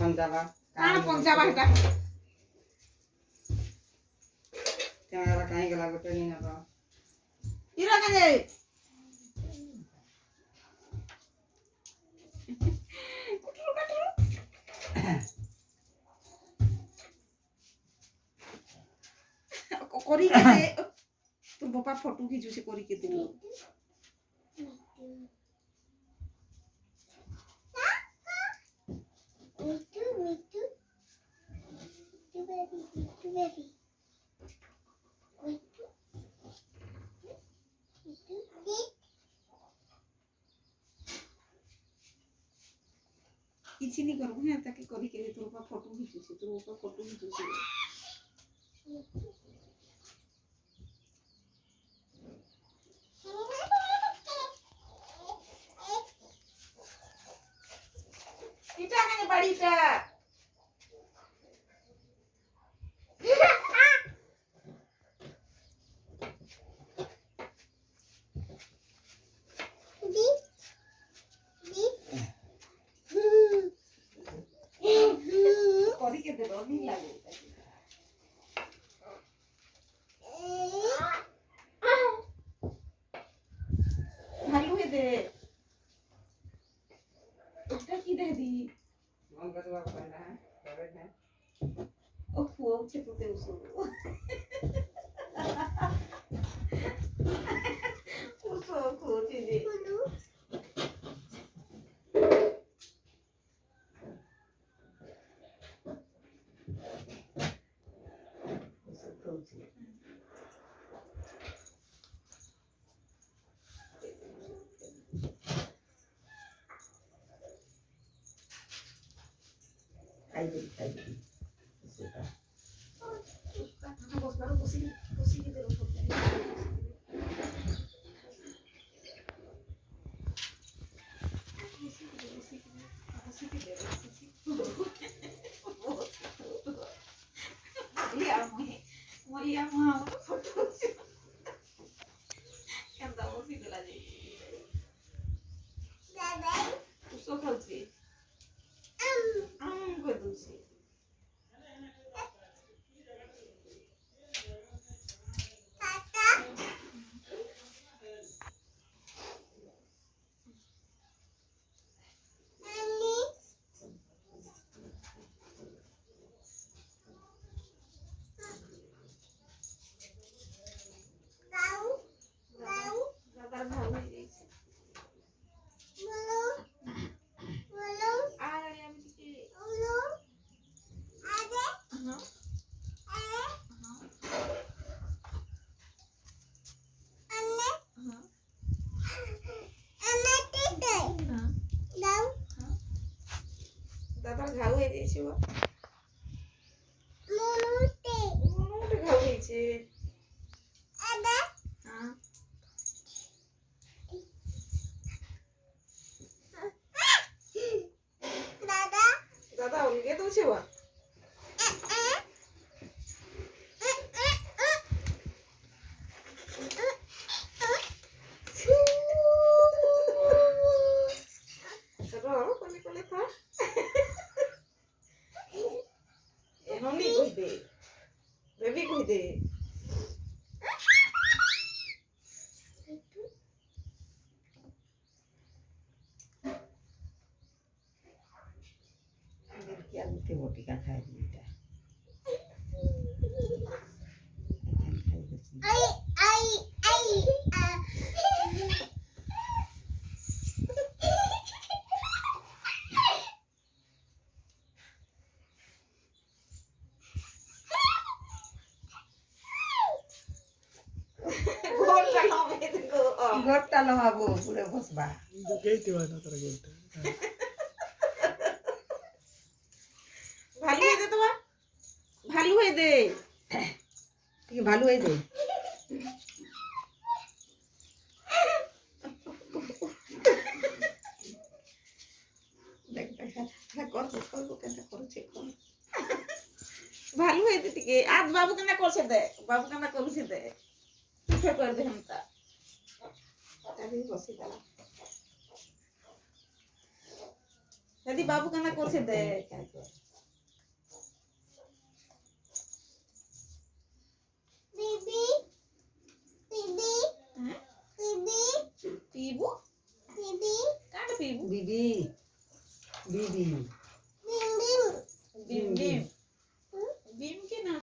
ପଞ୍ଜାବା କାଣ ପଞ୍ଜାବା ହେଟା କ୍ୟାମେରା କାହିଁ ଗଲା ଗୋଟେ ନିନ ଇରା କାजे କରିके दे তোর বাবা ফটো খিচুছে କରିके दे କିଛି नहीं करू है ताकि କରିके दे তোর বাবা ফটো খিচুছে তোর বাবা ফটো খিচুছে এটা মানে বাড়িটা କରିके दे नहीं लागे ভালো হয়ে দে এটা কি দে দি मन का तो पहला है फेवरेट है ও ফুলছে তো তে উসো উসো ফুলছে দে आई गई इसका बस बारो बसी के दे দাদার ঘাউ হয়ে দিয়েছে ও মনুটে ঘাউ হয়েছে দাদা অলগে দৌছে ও কোলে কোলে থা এখনই কই দে বেবি কই দে क्या बोलते बोटी का खाए दीटा गोटा लो बाबू पूरे बसबा दुकेते वाला तर गोटा ভালো হয়ে দে তোমার ভালো হয়ে দে ठीक भालू है दे দেখ দেখ কর কেন করছে ভালো হয়ে দে টিকে আজ বাবু কেন করছে দে বাবু কেন করছে দে তুই করে দে হামতা তাহলে বসে দাঁড়া দাদি বাবু কান্না করছে দেখ হ্যাঁ? পিবু কাটা পিবু বিবি বিবি বিম বিম